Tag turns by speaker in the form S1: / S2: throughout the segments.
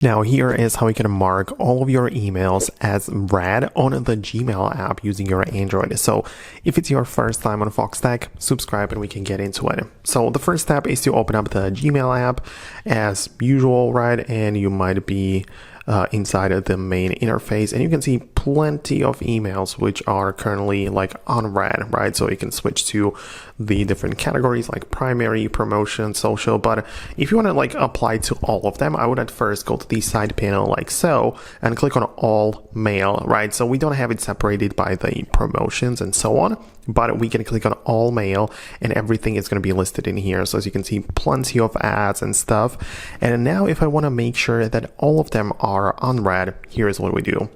S1: Now here is how you can mark all of your emails as read on the Gmail app using your Android. So if it's your first time on Foxtecc, subscribe and we can get into it. So the first step is to open up the Gmail app as usual, right? And you might be inside of the main interface, and you can see plenty of emails which are currently like unread, right? So you can switch to the different categories like primary, promotion, social. But if you want to like apply to all of them, I would at first go to the side panel like so and click on all mail, right? So we don't have it separated by the promotions and so on, but we can click on all mail and everything is going to be listed in here. So as you can see, plenty of ads and stuff. And now if I want to make sure that all of them are unread, here's what we do.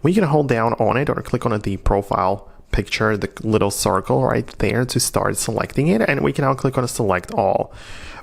S1: We can hold down on it or click on the profile picture, the little circle right there to start selecting it. And we can now click on select all.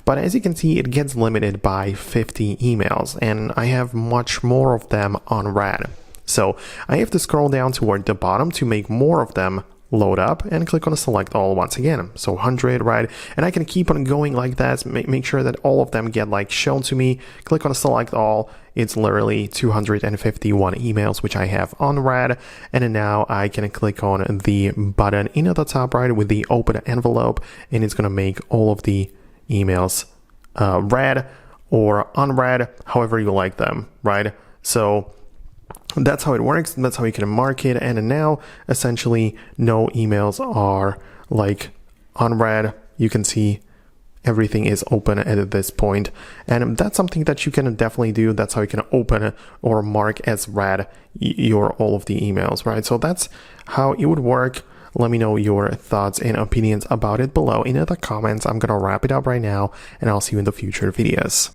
S1: But as you can see, it gets limited by 50 emails and I have much more of them unread. So I have to scroll down toward the bottom to make more of them load up and click on select all once again. So 100, right? And I can keep on going like that, make sure that all of them get like shown to me. Click on select all. It's literally 251 emails which I have unread. And then now I can click on the button in at the top right with the open envelope, and it's going to make all of the emails read or unread, however you like them, right? So that's how it works. That's how you can mark it. And now essentially no emails are like unread. You can see everything is open at this point. And that's something that you can definitely do. That's how you can open or mark as read all of the emails, right? So that's how it would work. Let me know your thoughts and opinions about it below in the comments. I'm going to wrap it up right now and I'll see you in the future videos.